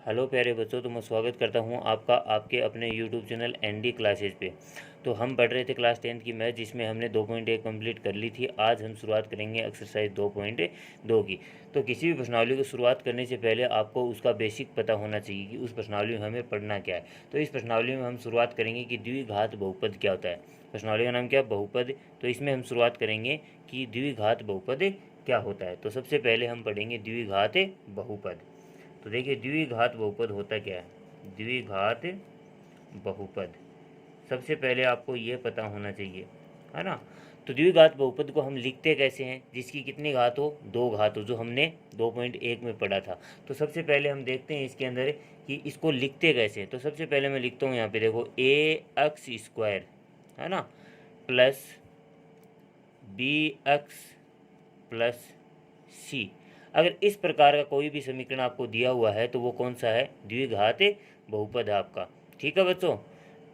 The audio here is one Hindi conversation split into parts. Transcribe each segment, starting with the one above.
हेलो प्यारे बच्चों, तो मैं स्वागत करता हूं आपका आपके अपने यूट्यूब चैनल एनडी क्लासेज पे। तो हम पढ़ रहे थे क्लास 10th की मैथ, जिसमें हमने 2.1 कंप्लीट कर ली थी। आज हम शुरुआत करेंगे एक्सरसाइज 2.2 की। तो किसी भी प्रश्नावली को शुरुआत करने से पहले आपको उसका बेसिक पता होना चाहिए कि उस प्रश्नावली में हमें पढ़ना क्या है। तो इस प्रश्नावली में हम शुरुआत करेंगे कि द्विघात बहुपद क्या होता है। प्रश्नावली का नाम क्या है? बहुपद। तो इसमें हम शुरुआत करेंगे कि द्विघात बहुपद क्या होता है। तो सबसे पहले हम पढ़ेंगे द्विघात बहुपद। तो देखिए, द्विघात बहुपद होता क्या है। द्विघात बहुपद सबसे पहले आपको ये पता होना चाहिए, है ना। तो द्विघात बहुपद को हम लिखते कैसे हैं? जिसकी कितनी घात हो? 2 घात हो, जो हमने 2.1 में पढ़ा था। तो सबसे पहले हम देखते हैं इसके अंदर कि इसको लिखते कैसे हैं। तो सबसे पहले मैं लिखता हूँ यहाँ पे, देखो, ए एक्स स्क्वायर, है ना, प्लस बी एक्स प्लस सी। अगर इस प्रकार का कोई भी समीकरण आपको दिया हुआ है तो वो कौन सा है? द्विघात बहुपद है आपका। ठीक है बच्चों।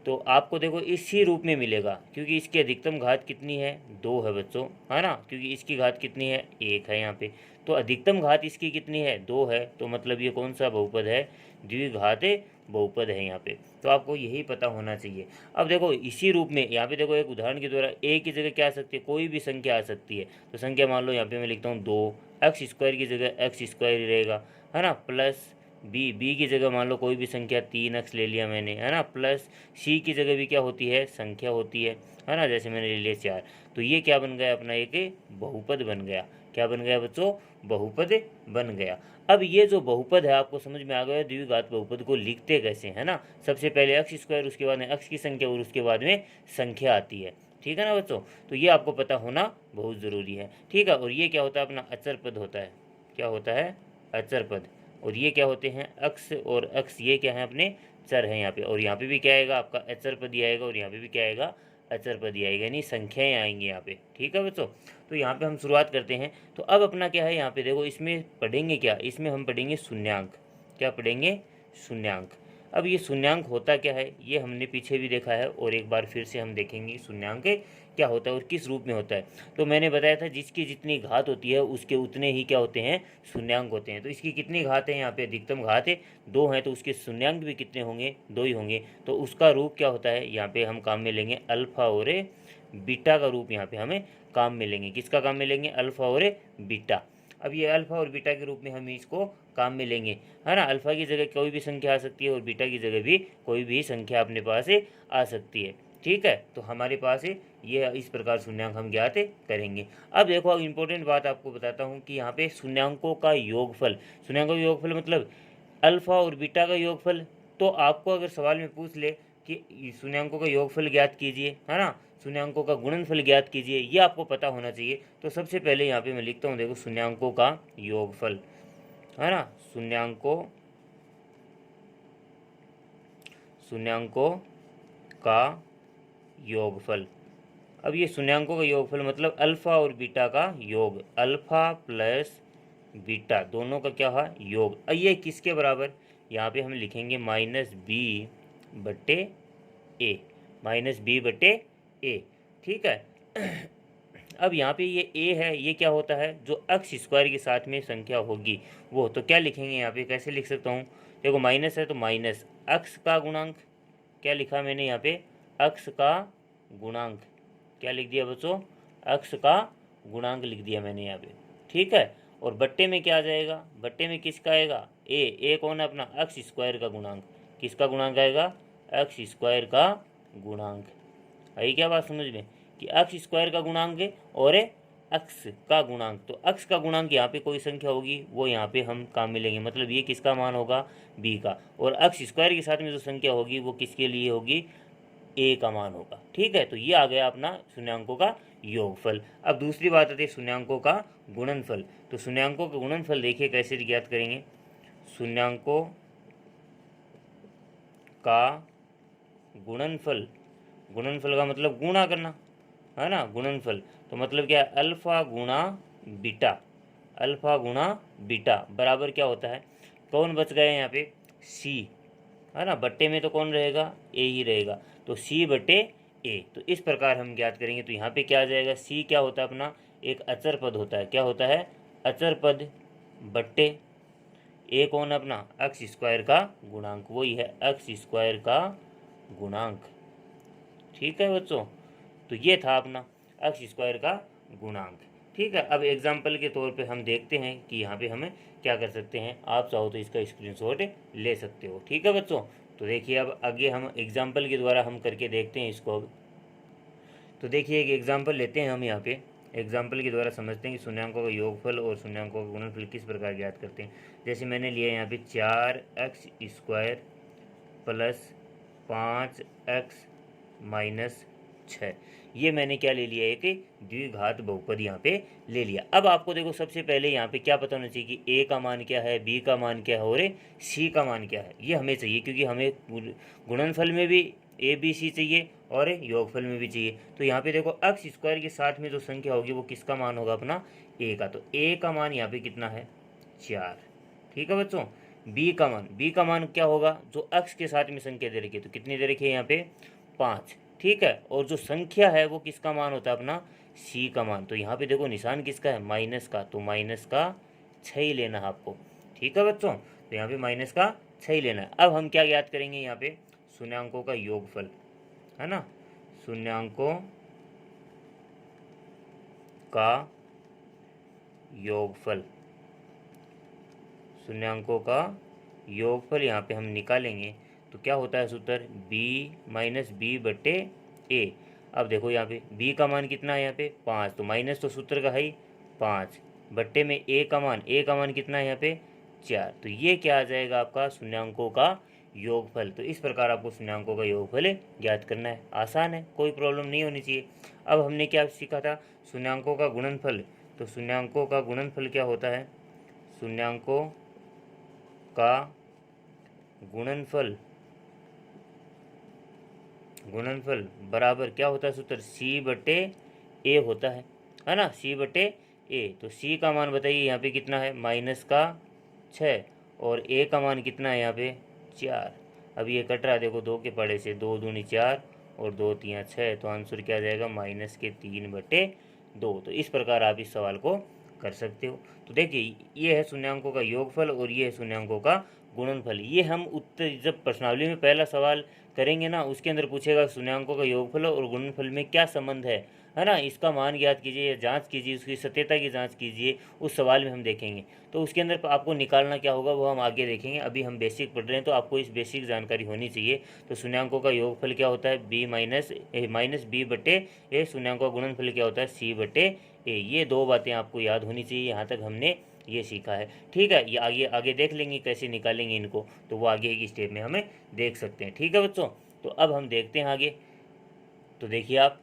तो आपको देखो इसी रूप में मिलेगा, क्योंकि इसकी अधिकतम घात कितनी है? 2 है बच्चों, है ना। क्योंकि इसकी घात कितनी है? 1 है यहाँ पे। तो अधिकतम घात इसकी कितनी है? 2 है। तो मतलब ये कौन सा बहुपद है? द्विघात बहुपद है यहाँ पे। तो आपको यही पता होना चाहिए। अब देखो इसी रूप में यहाँ पे देखो, एक उदाहरण के द्वारा ए की जगह क्या आ सकती है? कोई भी संख्या आ सकती है। तो संख्या मान लो यहाँ पे मैं लिखता हूँ 2, एक्स स्क्वायर की जगह एक्स स्क्वायर ही रहेगा, है ना, प्लस बी की जगह मान लो कोई भी संख्या 3x ले लिया मैंने, है ना, प्लस सी की जगह भी क्या होती है? संख्या होती है ना, जैसे मैंने ले लिया 4। तो ये क्या बन गया अपना? एक बहुपद बन गया। क्या बन गया बच्चों? बहुपद बन गया। अब ये जो बहुपद है आपको समझ में आ गया द्विघात बहुपद को लिखते कैसे, है ना। सबसे पहले एक्स स्क्वायर, उसके बाद में एक्स की संख्या और उसके बाद में संख्या आती है। ठीक है ना बच्चों। तो ये आपको पता होना बहुत ज़रूरी है। ठीक है। और ये क्या होता है? अपना अचर पद होता है। क्या होता है? अचर पद। और ये क्या होते हैं? अक्स और अक्स, ये क्या है? अपने चर हैं यहाँ पे। और यहाँ पे भी क्या आएगा? आपका अचर पद ही आएगा। और यहाँ पे भी क्या आएगा? अचर पद ही आएगा, यानी संख्याएं आएंगी यहाँ पे। ठीक है बच्चों। तो यहाँ पे हम शुरुआत करते हैं। तो अब अपना क्या है यहाँ पे, देखो इसमें पढ़ेंगे क्या? इसमें हम पढ़ेंगे शून्यांक। क्या पढ़ेंगे? शून्यांक। अब ये शून्यांक होता क्या है ये हमने पीछे भी देखा है, और एक बार फिर से हम देखेंगे शून्यांक क्या होता है और किस रूप में होता है। तो मैंने बताया था जिसकी जितनी घात होती है उसके उतने ही क्या होते हैं? शून्यांक होते हैं। तो इसकी कितनी घात है? यहाँ पे अधिकतम घात है 2 है, तो उसके शून्यांक भी कितने होंगे? 2 ही होंगे। तो उसका रूप क्या होता है? यहाँ पे हम काम में लेंगे अल्फा और बीटा का रूप। यहाँ पे हमें काम में लेंगे। किसका काम में लेंगे? अल्फा और बीटा। अब ये अल्फा और बीटा के रूप में हम इसको काम में लेंगे, है ना। अल्फा की जगह कोई भी संख्या आ सकती है और बीटा की जगह भी कोई भी संख्या अपने पास आ सकती है। ठीक है। तो हमारे पास ये इस प्रकार शून्यांक हम ज्ञात करेंगे। अब देखो, अब इंपॉर्टेंट बात आपको बताता हूँ कि यहाँ पे शून्यांकों का योगफल। शून्यांकों का योगफल मतलब अल्फा और बीटा का योगफल। तो आपको अगर सवाल में पूछ ले कि शून्यांकों का योगफल ज्ञात कीजिए, है ना, शून्यांकों का गुणनफल ज्ञात कीजिए, ये आपको पता होना चाहिए। तो सबसे पहले यहाँ पे मैं लिखता हूँ, देखो, शून्यांकों का योगफल, है ना, शून्यांकों का योगफल। अब ये शून्यांकों का योगफल मतलब अल्फा और बीटा का योग, अल्फा प्लस बीटा दोनों का क्या है? योग। ये किसके बराबर? यहाँ पे हम लिखेंगे माइनस बी बटे ए, माइनस बी बटे ए। ठीक है। अब यहाँ पे ये ए है, ये क्या होता है? जो एक्स स्क्वायर के साथ में संख्या होगी वो। तो क्या लिखेंगे यहाँ पे? कैसे लिख सकता हूँ? देखो माइनस है तो माइनस एक्स का गुणांक। क्या लिखा मैंने यहाँ पे? एक्स का गुणांक। क्या लिख दिया बच्चों? एक्स का गुणांक लिख दिया मैंने यहाँ पे। ठीक है। और बट्टे में क्या आ जाएगा? बट्टे में किसका आएगा? ए कौन है? अपना एक्स स्क्वायर का गुणांक। किसका गुणांक आएगा? एक्स स्क्वायर का गुणांक। आई क्या बात समझ में? कि एक्स स्क्वायर का गुणांक है और एक्स का गुणांक। तो एक्स का गुणांक यहाँ पे कोई संख्या होगी वो यहाँ पे हम काम में लेंगे, मतलब ये किसका मान होगा? बी का। और एक्स स्क्वायर के साथ में जो संख्या होगी वो किसके लिए होगी? ए का मान होगा। ठीक है। तो ये आ गया अपना शून्यांकों का योगफल। अब दूसरी बात आती है शून्यांकों का गुणनफल। तो शून्यांकों का गुणनफल देखिए कैसे ज्ञात करेंगे। शून्यांकों का गुणनफल, गुणनफल का मतलब गुणा करना, है ना, गुणनफल। तो मतलब क्या है? अल्फा गुणा बीटा, अल्फा गुणा बीटा बराबर क्या होता है? कौन बच गए यहाँ पे? सी, है ना। बट्टे में तो कौन रहेगा? ए ही रहेगा। तो सी बटे ए। तो इस प्रकार हम ज्ञात करेंगे। तो यहाँ पे क्या आ जाएगा? सी क्या होता है? अपना एक अचर पद होता है। क्या होता है? अचर पद बट्टे ए कौन अपना एक्स स्क्वायर का गुणांक, वही है एक्स स्क्वायर का गुणांक। ठीक है बच्चों, तो ये था अपना एक्स स्क्वायर का गुणांक। ठीक है, अब एग्जाम्पल के तौर पे हम देखते हैं कि यहाँ पे हमें क्या कर सकते हैं। आप चाहो तो इसका स्क्रीनशॉट ले सकते हो। ठीक है बच्चों, तो देखिए अब आगे हम एग्जाम्पल के द्वारा हम करके देखते हैं इसको। अब तो देखिए एक एग्जाम्पल लेते हैं हम यहाँ पे, एग्जाम्पल के द्वारा समझते हैं कि शून्यांकों का योगफल और शून्यांकों का गुणनफल किस प्रकार ज्ञात करते हैं। जैसे मैंने लिया यहाँ पे 4x² प्लस 5x माइनस 6, ये मैंने क्या ले लिया, एक द्विघात बहुपद यहाँ पे ले लिया। अब आपको देखो सबसे पहले यहाँ पे क्या पता होना चाहिए कि a का मान क्या है, b का मान क्या है और c का मान क्या है, ये हमें चाहिए, क्योंकि हमें गुणनफल में भी a b c चाहिए और योगफल में भी चाहिए। तो यहाँ पे देखो एक्स स्क्वायर के साथ में जो संख्या होगी वो किसका मान होगा, अपना a का। तो a का मान यहाँ पे कितना है, 4। ठीक है बच्चों, b का मान क्या होगा, जो x के साथ में संख्या दे रखी है, तो कितनी दे रखी है यहाँ पे, 5। ठीक है, और जो संख्या है वो किसका मान होता है, अपना c का मान। तो यहाँ पे देखो निशान किसका है, माइनस का, तो माइनस का 6 ही लेना है आपको। ठीक है बच्चों, तो यहाँ पे माइनस का 6 ही लेना है। अब हम क्या याद करेंगे, यहाँ पे शून्यांकों का योगफल है ना, शून्यांकों का योगफल, शून्यांकों का योगफल यहाँ पे हम निकालेंगे तो क्या होता है सूत्र, b माइनस बी बटे a। अब देखो यहाँ पे b का मान कितना है, यहाँ पे 5, तो माइनस तो सूत्र का है ही 5, बट्टे में a का मान कितना है यहाँ पे 4। तो ये क्या आ जाएगा आपका, शून्यांकों का योगफल। तो इस प्रकार आपको शून्यांकों का योगफल ज्ञात करना है, आसान है, कोई प्रॉब्लम नहीं होनी चाहिए। अब हमने क्या सीखा था, शून्यांकों का गुणनफल। तो शून्यांकों का गुणनफल क्या होता है, शून्यांकों का गुणनफल बराबर क्या होता है सूत्र, c बटे a होता है ना, c बटे a। तो c का मान बताइए यहाँ पे कितना है, माइनस का 6, और a का मान कितना है यहाँ पे 4। अब ये कट रहा है, देखो 2 के पड़े से 2 दूनी 4 और 2 तियाँ 6, तो आंसर क्या आ जाएगा, माइनस के 3 बटे 2। तो इस प्रकार आप इस सवाल को कर सकते हो। तो देखिए ये है शून्यांकों का योगफल और ये है शून्यांकों का गुणनफल। ये हम उत्तर जब प्रश्नावली में पहला सवाल करेंगे ना, उसके अंदर पूछेगा शून्यांकों का योगफल और गुणनफल में क्या संबंध है ना, इसका मान ज्ञात कीजिए या जांच कीजिए, उसकी सत्यता की जांच कीजिए, उस सवाल में हम देखेंगे। तो उसके अंदर आपको निकालना क्या होगा वो हम आगे देखेंगे, अभी हम बेसिक पढ़ रहे हैं तो आपको इस बेसिक जानकारी होनी चाहिए। तो शून्यांकों का योगफल क्या होता है, माइनस बी बटे ए, शून्यांकों का गुणनफल क्या होता है, सी बटे ए। ये दो बातें आपको याद होनी चाहिए, यहाँ तक हमने ये सीखा है। ठीक है, ये आगे आगे देख लेंगे कैसे निकालेंगे इनको, तो वो आगे की स्टेप में हमें देख सकते हैं। ठीक है बच्चों, तो अब हम देखते हैं आगे। तो देखिए आप,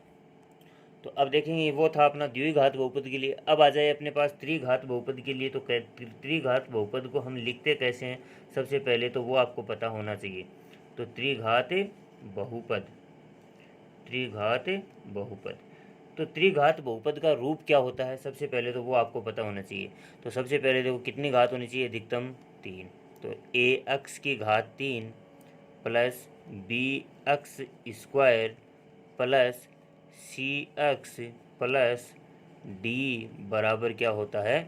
तो अब देखेंगे वो था अपना द्विघात बहुपद के लिए। अब आ जाए अपने पास त्रिघात बहुपद के लिए। तो त्रिघात बहुपद को हम लिखते कैसे हैं, सबसे पहले तो वो आपको पता होना चाहिए। तो त्रिघात बहुपद, त्रिघात बहुपद, तो त्रिघात बहुपद का रूप क्या होता है, सबसे पहले तो वो आपको पता होना चाहिए। तो सबसे पहले देखो कितनी घात होनी चाहिए, अधिकतम 3। तो ax की घात 3 plus bx square plus cx plus d बराबर क्या होता है,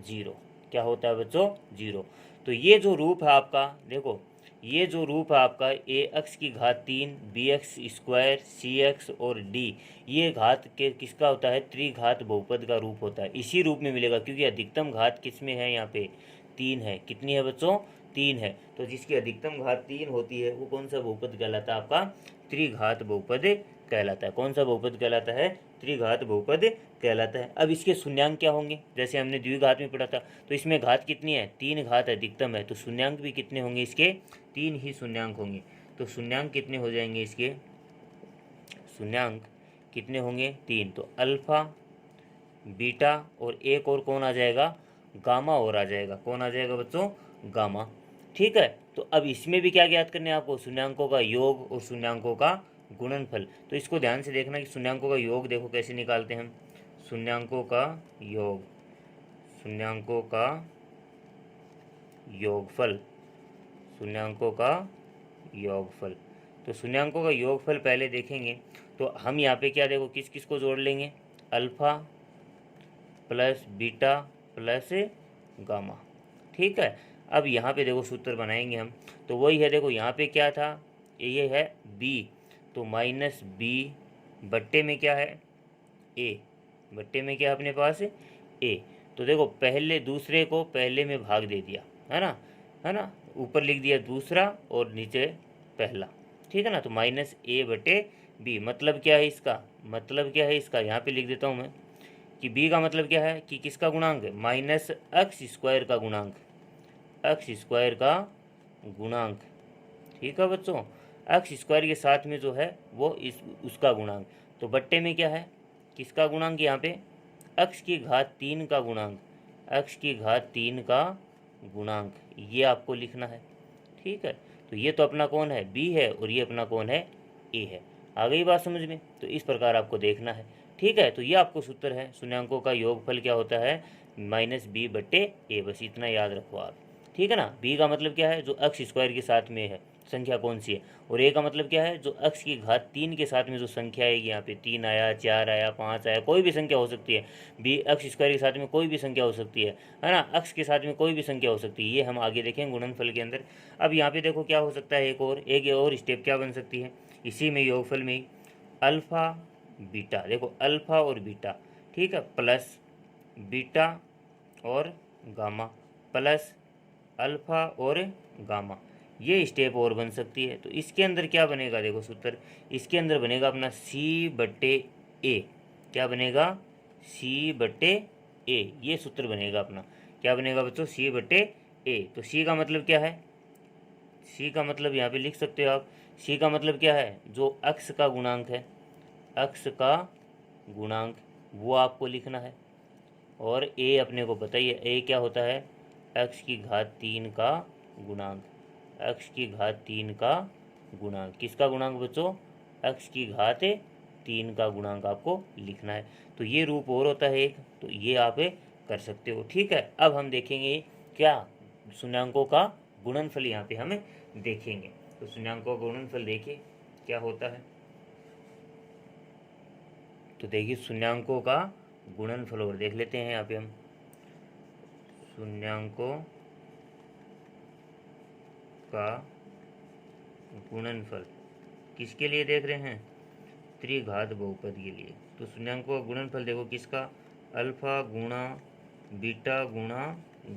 0। क्या होता है बच्चों, 0। तो ये जो रूप है आपका, देखो ये जो रूप है आपका ax की घात 3 bx स्क्वायर cx और d, ये घात के किसका होता है, त्रिघात बहुपद का रूप होता है। इसी रूप में मिलेगा क्योंकि अधिकतम घात किस में है, यहाँ पे 3 है। कितनी है बच्चों, 3 है। तो जिसकी अधिकतम घात 3 होती है वो कौन सा बहुपद कहलाता है, आपका त्रिघात बहुपद कहलाता है। कौन सा बहुपद कहलाता है, त्रिघात बहुपद कहलाता है। अब इसके शून्यांक क्या होंगे, जैसे हमने द्विघात में पढ़ा था, तो इसमें घात कितनी है, 3 घात अधिकतम है, तो शून्यांक भी कितने होंगे इसके, 3 ही शून्यांक होंगे। तो शून्यांक कितने हो जाएंगे इसके, शून्यांक कितने होंगे, 3। तो अल्फा बीटा और एक और कौन आ जाएगा, गामा और आ जाएगा। कौन आ जाएगा बच्चों, गामा। ठीक है, तो अब इसमें भी क्या ज्ञात करने हैं आपको, शून्यांकों का योग और शून्यांकों का गुणनफल। तो इसको ध्यान से देखना कि शून्यांकों का योग देखो कैसे निकालते हैं हम, शून्यांकों का योग, शून्यांकों का योगफल, शून्यांकों का योगफल। तो शून्यांकों का योगफल पहले देखेंगे। तो हम यहाँ पे क्या देखो किस किस को जोड़ लेंगे, alpha plus beta plus gamma. ठीक है, अब यहाँ पे देखो सूत्र बनाएंगे हम, तो वही है, देखो यहाँ पे क्या था, ये है b, तो माइनस b बट्टे में क्या है a, बट्टे में क्या है अपने पास a। तो देखो पहले दूसरे को पहले में भाग दे दिया, है ना, ऊपर लिख दिया दूसरा और नीचे पहला, ठीक है ना। तो माइनस a बटे b, मतलब क्या है इसका, मतलब क्या है इसका, यहाँ पे लिख देता हूँ मैं कि b का मतलब क्या है कि किसका गुणांक, माइनस एक्स स्क्वायर का गुणांक, एक्स स्क्वायर का गुणांक, ठीक है बच्चों, एक्स स्क्वायर के साथ में जो है वो उसका गुणांक। तो बट्टे में क्या है, किसका गुणांक, यहाँ पे एक्स की घात 3 का गुणांक, एक्स की घात 3 का गुणांक, ये आपको लिखना है, ठीक है। तो ये तो अपना कौन है, b है, और ये अपना कौन है, a है। आ गई बात समझ में। तो इस प्रकार आपको देखना है, ठीक है। तो ये आपको सूत्र है, शून्यांकों का योगफल क्या होता है, माइनस b बट्टे a, बस इतना याद रखो आप, ठीक है ना। b का मतलब क्या है, जो एक्स स्क्वायर के साथ में है संख्या कौन सी है, और a का मतलब क्या है, जो एक्स की घात 3 के साथ में जो संख्या आएगी, यहाँ पे 3 आया, 4 आया, 5 आया, कोई भी संख्या हो सकती है। b एक्स स्क्वायर के साथ में कोई भी संख्या हो सकती है ना, एक्स के साथ में कोई भी संख्या हो सकती है, ये हम आगे देखेंगे गुणनफल के अंदर। अब यहाँ पे देखो क्या हो सकता है, एक और स्टेप क्या बन सकती है, इसी में योगफल में अल्फ़ा बीटा, देखो अल्फ़ा और बीटा, ठीक है, प्लस बीटा और गामा, प्लस अल्फ़ा और गामा, ये स्टेप और बन सकती है। तो इसके अंदर क्या बनेगा, देखो सूत्र, इसके अंदर बनेगा अपना c बट्टे a, क्या बनेगा, c बट्टे a, ये सूत्र बनेगा अपना, क्या बनेगा बच्चों, c बट्टे a। तो c का मतलब क्या है, c का मतलब यहाँ पे लिख सकते हो आप, c का मतलब क्या है, जो x का गुणांक है, x का गुणांक वो आपको लिखना है, और a अपने को पता ही है, a क्या होता है, x की घात 3 का गुणांक, x की घात 3 का गुणांक, किसका गुणांक बच्चों, x की घात 3 का गुणांक आपको लिखना है। तो ये रूप और होता है एक, तो ये आप कर सकते हो, ठीक है। अब हम देखेंगे क्या, शून्यांकों का गुणनफल यहाँ पे हम देखेंगे। तो शून्यांकों का गुणनफल देखिए क्या होता है, तो देखिए शून्यांकों का गुणनफल और देख लेते हैं यहाँ पे हम, शून्यांकों का गुणनफल किसके लिए देख रहे हैं, त्रिघात बहुपद के लिए। तो शून्यांकों का गुणनफल देखो किसका, अल्फा गुणा बीटा गुणा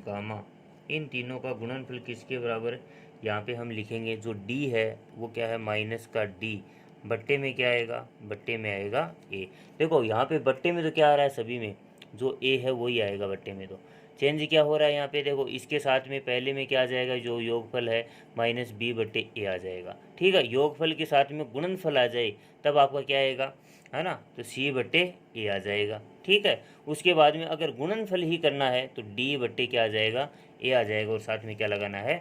गामा, इन तीनों का गुणनफल किसके बराबर, यहाँ पे हम लिखेंगे जो d है वो क्या है, माइनस का d, बट्टे में क्या आएगा, बट्टे में आएगा a। देखो यहाँ पे बट्टे में तो क्या आ रहा है, सभी में जो a है वही आएगा बट्टे में। तो चेंज क्या हो रहा है यहाँ पे, देखो इसके साथ में पहले में क्या आ जाएगा, जो योगफल है माइनस b बट्टे a आ जाएगा, ठीक है। योगफल के साथ में गुणनफल आ जाए तब आपका क्या आएगा, है ना, तो c बट्टे a आ जाएगा, ठीक है। उसके बाद में अगर गुणनफल ही करना है तो d बट्टे क्या आ जाएगा, a आ जाएगा, और साथ में क्या लगाना है,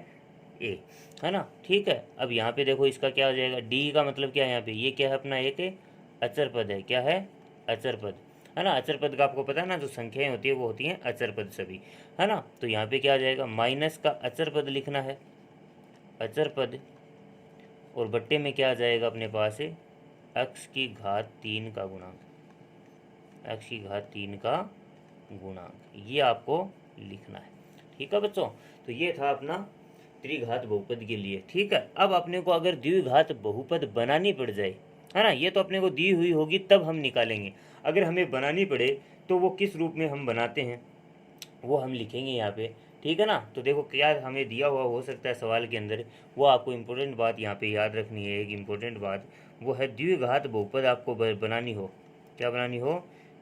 a, है ना, ठीक है। अब यहाँ पे देखो इसका क्या आ जाएगा, d का मतलब क्या है, यहाँ पे ये क्या है अपना एक अचर पद है, क्या है, अचर पद, है ना। अचर पद का आपको पता है ना, जो संख्याएं होती है वो होती हैं अचर पद सभी, है ना। तो यहाँ पे क्या आ जाएगा, माइनस का अचर पद लिखना है, अचर पद, और बट्टे में क्या आ जाएगा अपने पास है, x की घात 3 का गुणांक, x की घात 3 का गुणांक, ये आपको लिखना है, ठीक है बच्चों। तो ये था अपना त्रिघात बहुपद के लिए, ठीक है। अब अपने को अगर द्विघात बहुपद बनानी पड़ जाए, है ना, ये तो अपने को दी हुई होगी तब हम निकालेंगे, अगर हमें बनानी पड़े तो वो किस रूप में हम बनाते हैं वो हम लिखेंगे यहाँ पे, ठीक है ना। तो देखो क्या हमें दिया हुआ हो सकता है सवाल के अंदर, वो आपको इम्पोर्टेंट बात यहाँ पे याद रखनी है, एक इम्पोर्टेंट बात वो है द्विघात बहुपद आपको बनानी हो, क्या बनानी हो,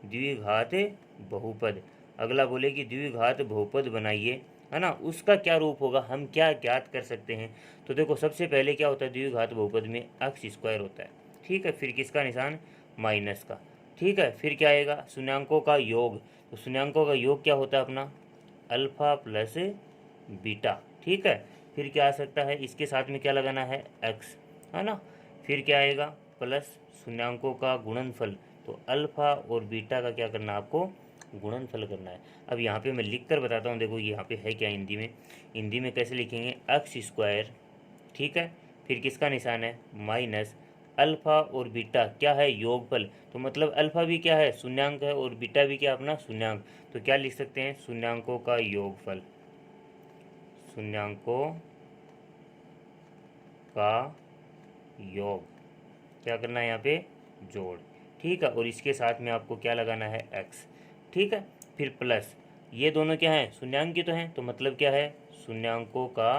द्विघात बहुपद। अगला बोले कि द्विघात बहुपद बनाइए, है ना, उसका क्या रूप होगा, हम क्या ज्ञात कर सकते हैं। तो देखो सबसे पहले क्या होता है, द्विघात बहुपद में एक्स स्क्वायर होता है, ठीक है, फिर किसका निशान, माइनस का, ठीक है, फिर क्या आएगा, शून्यांकों का योग। तो शून्यांकों का योग क्या होता है अपना, अल्फा प्लस बीटा, ठीक है। फिर क्या आ सकता है, इसके साथ में क्या लगाना है, एक्स, है ना। फिर क्या आएगा, प्लस शून्यांकों का गुणनफल, तो अल्फा और बीटा का क्या करना है आपको, गुणनफल करना है। अब यहाँ पे मैं लिख कर बताता हूँ, देखो यहाँ पे है क्या हिंदी में, हिंदी में कैसे लिखेंगे, एक्स स्क्वायर, ठीक है, फिर किसका निशान है, माइनस अल्फा और बीटा क्या है, योगफल, तो मतलब अल्फा भी क्या है, शून्यांक है, और बीटा भी क्या अपना शून्यांक, तो क्या लिख सकते हैं, शून्यांकों का योगफल, शून्यांकों का योग, क्या करना है यहाँ पे, जोड़। ठीक है, और इसके साथ में आपको क्या लगाना है, x। ठीक है, फिर प्लस, ये दोनों क्या हैं, शून्यांक की तो हैं, तो मतलब क्या है, शून्यांकों का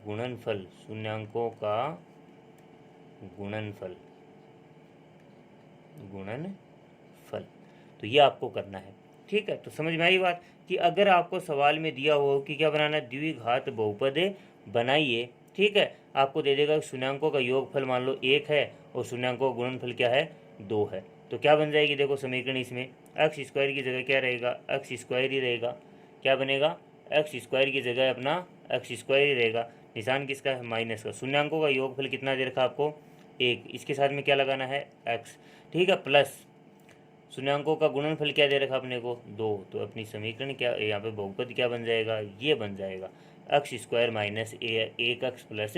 गुणनफल, शून्यांकों का गुणनफल, गुणनफल। तो ये आपको करना है। ठीक है, तो समझ में आई बात कि अगर आपको सवाल में दिया हो कि क्या बनाना है, द्विघात बहुपद बनाइए। ठीक है, आपको दे देगा शून्यांकों का योगफल मान लो 1 है और शून्यांकों का गुणनफल क्या है, 2 है। तो क्या बन जाएगी, देखो समीकरण इसमें एक्स स्क्वायर की जगह क्या रहेगा, एक्स स्क्वायर ही रहेगा। क्या बनेगा, एक्स स्क्वायर की जगह अपना एक्स स्क्वायर ही रहेगा। निशान किसका है, माइनस का। शून्यांकों का योगफल कितना दे रखा आपको, 1। इसके साथ में क्या लगाना है, एक्स। ठीक है, प्लस शून्यांकों का गुणनफल क्या दे रखा अपने को, 2। तो अपनी समीकरण क्या, यहाँ पे बहुपद क्या बन जाएगा, ये बन जाएगा x square minus 1x plus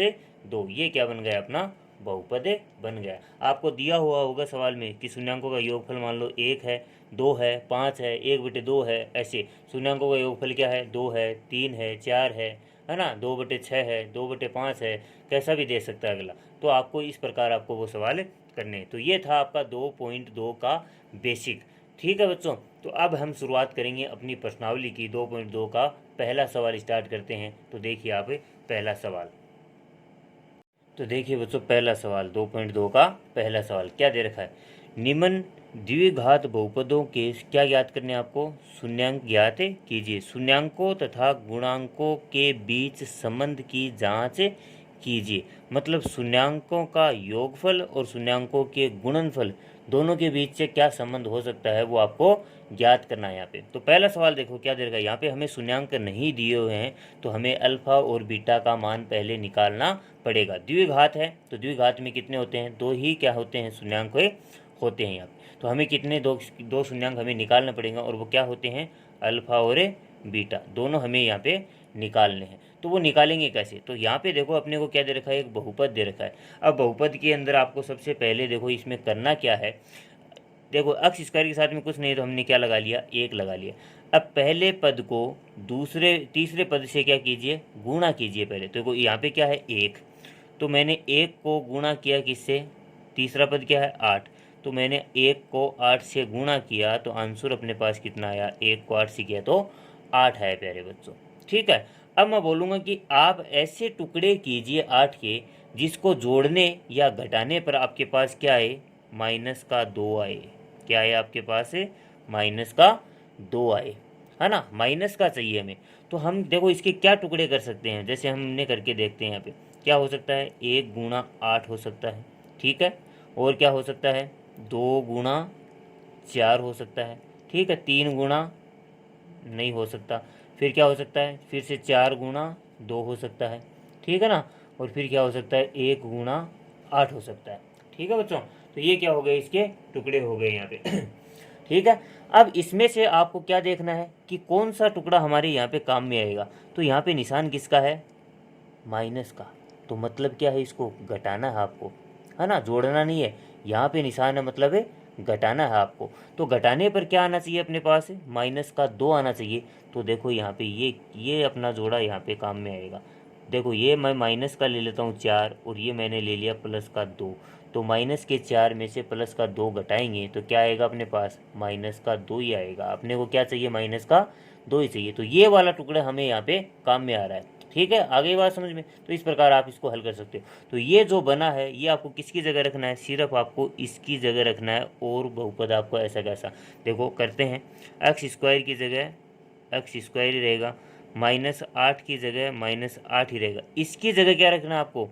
2। ये क्या बन गया, अपना बहुपद बन गया। आपको दिया हुआ होगा सवाल में कि शून्यांकों का योगफल मान लो 1 है, 2 है, 5 है, 1/2 है, ऐसे शून्यांकों का योगफल क्या है, 2 है, 3 है, 4 है ना, 2/6 है, 2/5 है, कैसा भी दे सकता है अगला। तो आपको इस प्रकार आपको वो सवाल करने। तो ये था आपका 2.2 का बेसिक। ठीक है बच्चों, तो अब हम शुरुआत करेंगे अपनी प्रश्नावली की। 2.2 का पहला सवाल स्टार्ट करते हैं। तो देखिए आप पहला सवाल, तो देखिए बच्चों पहला सवाल 2.2 का पहला सवाल क्या दे रखा है, निम्न द्विघात बहुपदों के क्या ज्ञात करने आपको, शून्यांक ज्ञात कीजिए। शून्यांकों तथा गुणांकों के बीच संबंध की जांच कीजिए। मतलब शून्यांकों का योगफल और शून्यांकों के गुणनफल दोनों के बीच से क्या संबंध हो सकता है वो आपको ज्ञात करना है यहाँ पे। तो पहला सवाल देखो क्या दे रखा है, यहाँ पे हमें शून्यांक नहीं दिए हुए हैं, तो हमें अल्फा और बीटा का मान पहले निकालना पड़ेगा। द्विघात है तो द्विघात में कितने होते हैं, 2 ही क्या होते हैं, शून्यांक होते हैं यहाँ पे। तो हमें कितने दो शून्यांक हमें निकालना पड़ेगा, और वो क्या होते हैं, अल्फा और बीटा, दोनों हमें यहाँ पे निकालने हैं। तो वो निकालेंगे कैसे, तो यहाँ पे देखो अपने को क्या दे रखा है, एक बहुपद दे रखा है। अब बहुपद के अंदर आपको सबसे पहले देखो इसमें करना क्या है, देखो एक्स स्क्वायर के साथ में कुछ नहीं तो हमने क्या लगा लिया, 1 लगा लिया। अब पहले पद को तीसरे पद से क्या कीजिए, गुणा कीजिए पहले। तो देखो यहाँ पे क्या है, 1, तो मैंने 1 को गुणा किया किससे, तीसरा पद क्या है, 8, तो मैंने 1 को 8 से गुणा किया, तो आंसर अपने पास कितना आया, 1 को 8 से किया तो 8 है प्यारे बच्चों। ठीक है, अब मैं बोलूँगा कि आप ऐसे टुकड़े कीजिए 8 के जिसको जोड़ने या घटाने पर आपके पास क्या आए, -2 आए। क्या है आपके पास, -2 आए, है ना, माइनस का चाहिए हमें। तो हम देखो इसके क्या टुकड़े कर सकते हैं, जैसे हमने करके देखते हैं यहाँ पे क्या हो सकता है, 1 गुणा 8 हो सकता है। ठीक है, और क्या हो सकता है, 2 गुणा 4 हो सकता है। ठीक है, 3 गुणा नहीं हो सकता, फिर क्या हो सकता है, फिर से 4 गुणा 2 हो सकता है। ठीक है ना, और फिर क्या हो सकता है, 1 गुणा 8 हो सकता है। ठीक है बच्चों, तो ये क्या हो गए, इसके टुकड़े हो गए यहाँ पे। ठीक है, अब इसमें से आपको क्या देखना है कि कौन सा टुकड़ा हमारे यहाँ पे काम में आएगा। तो यहाँ पे निशान किसका है, माइनस का, तो मतलब क्या है, इसको घटाना है आपको, है ना, जोड़ना नहीं है। यहाँ पे निशान है मतलब है घटाना है आपको। तो घटाने पर क्या आना चाहिए अपने पास, -2 आना चाहिए। तो देखो यहाँ पे ये अपना जोड़ा यहाँ पे काम में आएगा। देखो ये मैं माइनस का ले लेता हूँ 4, और ये मैंने ले लिया +2। तो -4 में से +2 घटाएंगे तो क्या आएगा अपने पास, -2 ही आएगा। अपने को क्या चाहिए, -2 ही चाहिए। तो ये वाला टुकड़ा हमें यहाँ पे काम में आ रहा है। ठीक है, आगे बात समझ में। तो इस प्रकार आप इसको हल कर सकते हो। तो ये जो बना है ये आपको किसकी जगह रखना है, सिर्फ आपको इसकी जगह रखना है, और बहुपद आपको ऐसा कैसा, देखो करते हैं, एक्स स्क्वायर की जगह एक्स स्क्वायर ही रहेगा, -8 की जगह -8 ही रहेगा। इसकी जगह क्या रखना है आपको,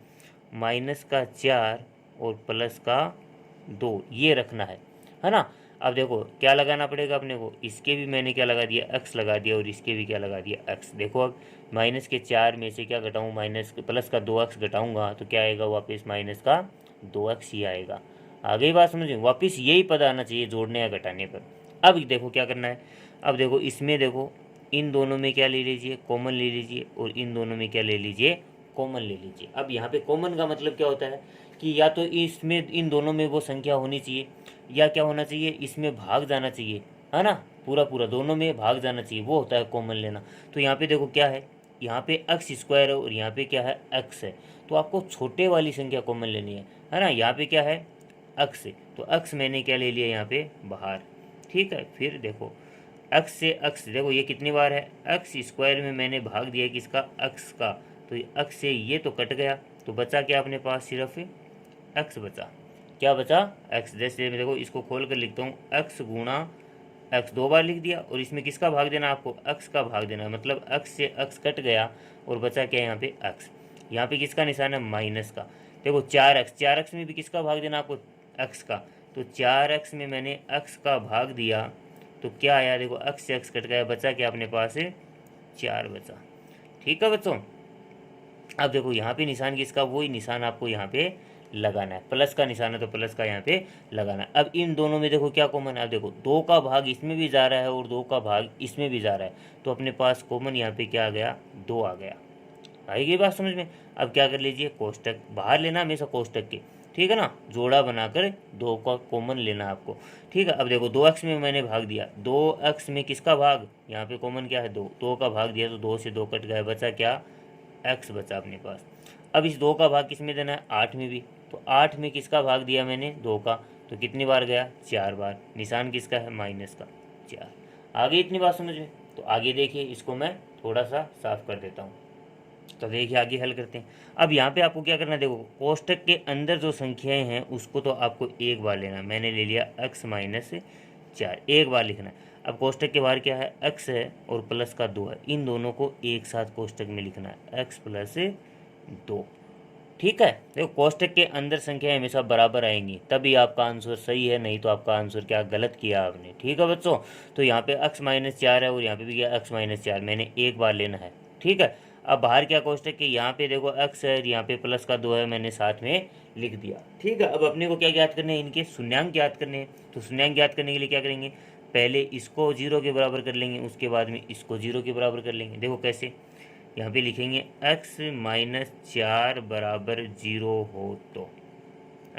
-4 और +2 ये रखना है ना। अब देखो क्या लगाना पड़ेगा अपने को, इसके भी मैंने क्या लगा दिया, x लगा दिया, और इसके भी क्या लगा दिया, x। देखो अब -4 में से क्या घटाऊँ, +2x घटाऊँगा तो क्या आएगा वापस, -2x ही आएगा। आगे बात समझिए, वापस यही पद आना चाहिए जोड़ने या घटाने पर। अब देखो क्या करना है, अब देखो इसमें देखो इन दोनों में क्या ले लीजिए, कॉमन ले लीजिए, और इन दोनों में क्या ले लीजिए, कॉमन ले लीजिए। अब यहाँ पे कॉमन का मतलब क्या होता है कि या तो इसमें इन दोनों में वो संख्या होनी चाहिए, या क्या होना चाहिए, इसमें भाग जाना चाहिए, है ना, पूरा दोनों में भाग जाना चाहिए, वो होता है कॉमन लेना। तो यहाँ पे देखो क्या है, यहाँ पे एक्स स्क्वायर है और यहाँ पे क्या है एक्स है, तो आपको छोटे वाली संख्या कॉमन लेनी है ना। यहाँ पे क्या है एक्स है, तो एक्स मैंने क्या ले लिया यहाँ पे बाहर, ठीक है। फिर देखो एक्स से एक्स, देखो ये कितनी बार है, एक्स स्क्वायर में मैंने भाग दिया किसका, एक्स का, तो एक्स से ये तो कट गया, तो बचा क्या अपने पास, सिर्फ एक्स बचा। क्या बचा, एक्स। जैसे मैं देखो इसको खोल कर लिखता हूँ, एक्स गुणा एक्स 2 बार लिख दिया, और इसमें किसका भाग देना आपको, एक्स का भाग देना, मतलब एक्स से एक्स कट गया और बचा क्या यहाँ पे एक्स। यहाँ पे किसका निशान है, माइनस का। देखो 4x में भी किसका भाग देना आपको, एक्स का, तो 4x में मैंने एक्स का भाग दिया, तो क्या आया, देखो एक्स से एक्स कट गया, बचा क्या अपने पास है 4 बचा। ठीक है बच्चों। अब देखो यहाँ पे निशान किसका, वही निशान आपको यहाँ पे लगाना है, प्लस का निशान है तो प्लस का यहाँ पे लगाना है। अब इन दोनों में देखो क्या कॉमन है, अब देखो 2 का भाग इसमें भी जा रहा है और 2 का भाग इसमें भी जा रहा है, तो अपने पास कॉमन यहाँ पे क्या आ गया, 2 आ गया। आएगी बात समझ में। अब क्या कर लीजिए, कोष्टक बाहर लेना हमेशा कोष्टक के, ठीक है ना, जोड़ा बनाकर 2 का कॉमन लेना आपको, ठीक है। अब देखो 2x में मैंने भाग दिया, 2x में किसका भाग, यहाँ पे कॉमन क्या है 2 का भाग दिया, तो 2 से 2 कट गया, बचा क्या, x बचा अपने पास। अब इस 2 का भाग किस में देना है, 8 में भी, तो 8 में किसका भाग दिया मैंने, 2 का, तो कितनी बार गया, 4 बार। निशान किसका है, माइनस का, 4। आगे इतनी बात समझ में। तो आगे देखिए, इसको मैं थोड़ा सा साफ कर देता हूँ, तो देखिए आगे हल करते हैं। अब यहाँ पे आपको क्या करना है, देखो कोष्टक के अंदर जो संख्याएं हैं उसको तो आपको एक बार लेना है, मैंने ले लिया x माइनस 4, एक बार लिखना है। अब कोष्टक के बाहर क्या है, x है और प्लस का 2 है, इन दोनों को एक साथ कोष्टक में लिखना है, x प्लस 2, ठीक है। देखो कोष्टक के अंदर संख्याएं हमेशा बराबर आएंगी, तभी आपका आंसर सही है, नहीं तो आपका आंसर क्या गलत किया आपने, ठीक है बच्चों। तो यहाँ पे x माइनस 4 है और यहाँ पे भी क्या x माइनस 4, मैंने एक बार लेना है, ठीक है। अब बाहर क्या कोष्टक के, यहाँ पे देखो x है, यहाँ पे प्लस का 2 है, मैंने साथ में लिख दिया, ठीक है। अब अपने को क्या ज्ञात करने हैं, इनके शून्यांक ज्ञात करने हैं। तो शून्यांक ज्ञात करने के लिए क्या करेंगे, पहले इसको 0 के बराबर कर लेंगे, उसके बाद में इसको 0 के बराबर कर लेंगे। देखो कैसे, यहाँ पे लिखेंगे x माइनस 4 बराबर 0 हो तो,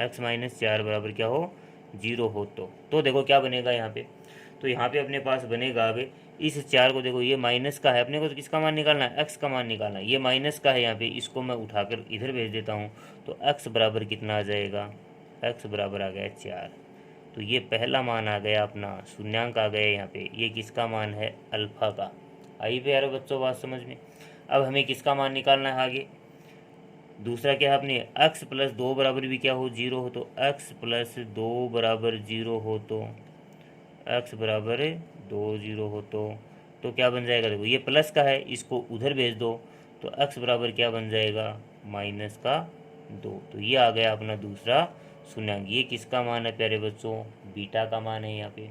x माइनस 4 बराबर क्या हो, 0 हो तो देखो क्या बनेगा यहाँ पे, तो यहाँ पे अपने पास बनेगा, अब इस 4 को देखो, ये माइनस का है, अपने को तो किसका मान निकालना है, x का मान निकालना है, ये माइनस का है, यहाँ पे इसको मैं उठाकर इधर भेज देता हूँ, तो x बराबर कितना आ जाएगा, x बराबर आ गया 4। तो ये पहला मान आ गया अपना, शून्यांक आ गया यहाँ पे, ये किसका मान है, अल्फा का। आई प्यारे बच्चों बात समझ में। अब हमें किसका मान निकालना है आगे, दूसरा क्या है अपने, x प्लस 2 बराबर भी क्या हो, 0 हो, तो x प्लस 2 बराबर 0 हो तो, x बराबर 2 0 हो तो क्या बन जाएगा, देखो ये प्लस का है, इसको उधर भेज दो, तो x बराबर क्या बन जाएगा, माइनस का 2। तो ये आ गया अपना दूसरा शून्यांक। ये किसका मान है प्यारे बच्चों, बीटा का मान है यहाँ पे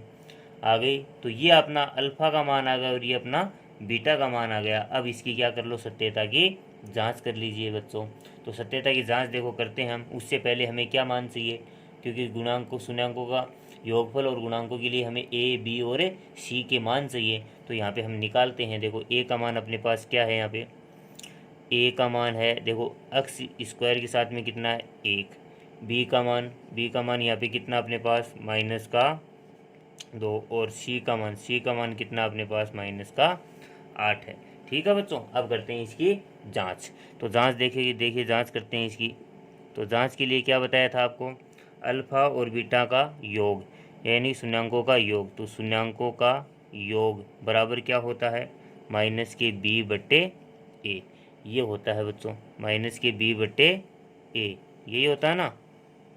आ गई। तो ये अपना अल्फा का मान आ गया और ये अपना बीटा का मान आ गया। अब इसकी क्या कर लो, सत्यता की जांच कर लीजिए बच्चों। तो सत्यता की जांच देखो करते हैं हम, उससे पहले हमें क्या मान चाहिए, क्योंकि गुणांकों शून्यांकों का योगफल और गुणांकों के लिए हमें a b और c के मान चाहिए। तो यहाँ पे हम निकालते हैं। देखो a का मान अपने पास क्या है, यहाँ पे a का मान है, देखो x स्क्वायर के साथ में कितना है 1, b का मान यहाँ पे कितना अपने पास माइनस का 2, और c का मान कितना अपने पास माइनस का 8 है। ठीक है बच्चों, अब करते हैं इसकी जांच। तो जांच देखिए जांच करते हैं इसकी। तो जांच के लिए क्या बताया था आपको, अल्फ़ा और बीटा का योग, यानी शून्यांकों का योग। तो शून्यांकों का योग बराबर क्या होता है, माइनस के b बट्टे ए, ये होता है बच्चों, माइनस के b बट्टे ए, यही होता है ना।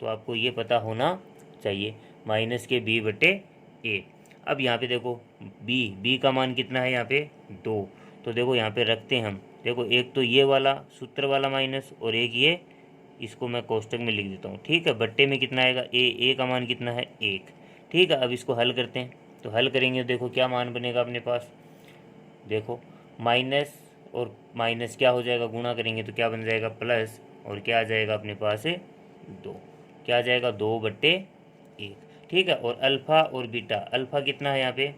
तो आपको ये पता होना चाहिए, माइनस के b बट्टे ए। अब यहाँ पे देखो b का मान कितना है यहाँ पे 2, तो देखो यहाँ पे रखते हैं हम। देखो एक तो ये वाला सूत्र वाला माइनस, और एक ये, इसको मैं कोष्टक में लिख देता हूँ, ठीक है। बट्टे में कितना आएगा, ए का मान कितना है 1, ठीक है। अब इसको हल करते हैं। तो हल करेंगे, देखो क्या मान बनेगा अपने पास, देखो माइनस और माइनस क्या हो जाएगा, गुणा करेंगे तो क्या बन जाएगा प्लस, और क्या आ जाएगा अपने पास 2, क्या आ जाएगा 2 बट्टे 1, ठीक है। और अल्फ़ा और बीटा, अल्फ़ा कितना है यहाँ पे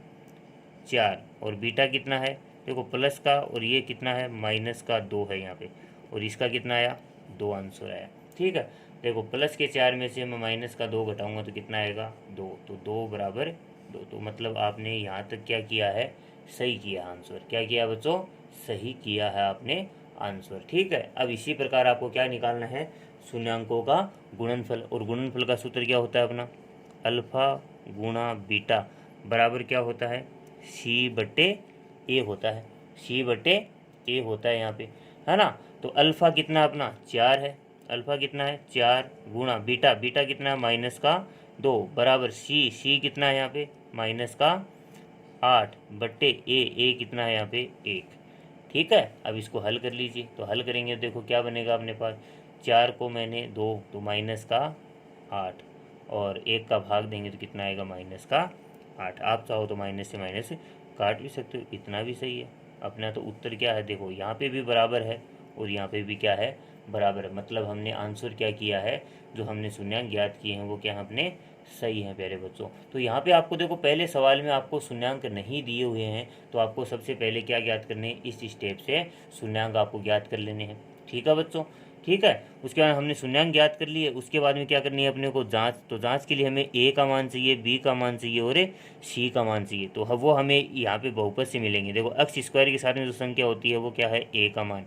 4, और बीटा कितना है, देखो प्लस का, और ये कितना है माइनस का 2 है यहाँ पे, और इसका कितना आया 2 आंसर आया, ठीक है। देखो प्लस के 4 में से मैं माइनस का 2 घटाऊंगा तो कितना आएगा 2, तो 2 बराबर 2। तो मतलब आपने यहाँ तक क्या किया है, सही किया आंसर। क्या किया बच्चों, सही किया है आपने आंसर। ठीक है, अब इसी प्रकार आपको क्या निकालना है, शून्यांकों का गुणनफल। और गुणनफल का सूत्र क्या होता है अपना, अल्फा गुणा बीटा बराबर क्या होता है, सी बटे ए होता है, सी बटे ए होता है यहाँ पे, है ना। तो अल्फ़ा कितना अपना 4 है, अल्फ़ा कितना है 4 गुणा बीटा, बीटा कितना है माइनस का 2 बराबर सी कितना है यहाँ पे माइनस का 8 बट्टे ए कितना है यहाँ पे 1। ठीक है, अब इसको हल कर लीजिए। तो हल करेंगे देखो क्या बनेगा अपने पास, 4 को मैंने 2 तो माइनस का 8 और 1 का भाग देंगे तो कितना आएगा माइनस का 8। आप चाहो तो माइनस से माइनस काट भी सकते हो, इतना भी सही है अपना। तो उत्तर क्या है देखो, यहाँ पे भी बराबर है और यहाँ पे भी क्या है बराबर है, मतलब हमने आंसर क्या किया है, जो हमने शून्यांक ज्ञात किए हैं वो क्या है अपने सही है प्यारे बच्चों। तो यहाँ पे आपको देखो पहले सवाल में आपको शून्यांक नहीं दिए हुए हैं, तो आपको सबसे पहले क्या ज्ञात करने हैं, इस स्टेप से शून्यांक आपको ज्ञात कर लेने हैं। ठीक है बच्चों, ठीक है। उसके बाद हमने शून्यांक ज्ञात कर लिए, उसके बाद में क्या करनी है अपने को जांच। तो जांच के लिए हमें ए का मान चाहिए, बी का मान चाहिए और सी का मान चाहिए। तो वो हमें यहाँ पे बहुपद से मिलेंगे। देखो एक्स स्क्वायर के साथ में जो संख्या होती है वो क्या है ए का मान,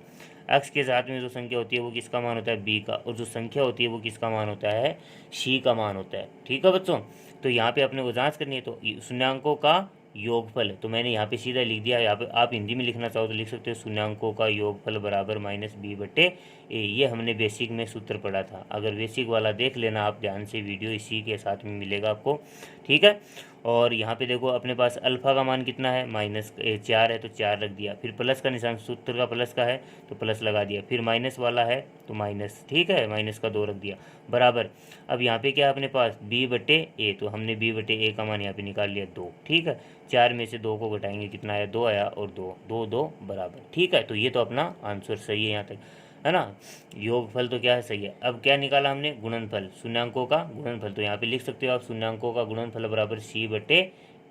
एक्स के साथ में जो संख्या होती है वो किसका मान होता है बी का, और जो संख्या होती है वो किसका मान होता है सी का मान होता है। ठीक है बच्चों, तो यहाँ पे अपने को जांच करनी है। तो शून्यांकों का योगफल, तो मैंने यहाँ पे सीधा लिख दिया। यहाँ पे आप हिंदी में लिखना चाहो तो लिख सकते हो शून्यांकों का योगफल बराबर माइनस बी बटे ए। ये हमने बेसिक में सूत्र पढ़ा था, अगर बेसिक वाला देख लेना आप ध्यान से, वीडियो इसी के साथ में मिलेगा आपको। ठीक है, और यहाँ पे देखो अपने पास अल्फ़ा का मान कितना है माइनस 4 है तो 4 रख दिया, फिर प्लस का निशान सूत्र का प्लस का है तो प्लस लगा दिया, फिर माइनस वाला है तो माइनस, ठीक है, माइनस का 2 रख दिया बराबर। अब यहाँ पे क्या है अपने पास b बटे ए, तो हमने b बटे ए का मान यहाँ पे निकाल लिया 2। ठीक है, 4 में से 2 को घटाएंगे कितना आया 2 आया, और 2 बराबर। ठीक है, तो ये तो अपना आंसर सही है यहाँ तक, है ना। योगफल तो क्या है सही है। अब क्या निकाला हमने गुणनफल, शून्यांकों का गुणनफल। तो यहाँ पे लिख सकते हो आप शून्यांकों का गुणनफल बराबर सी बटे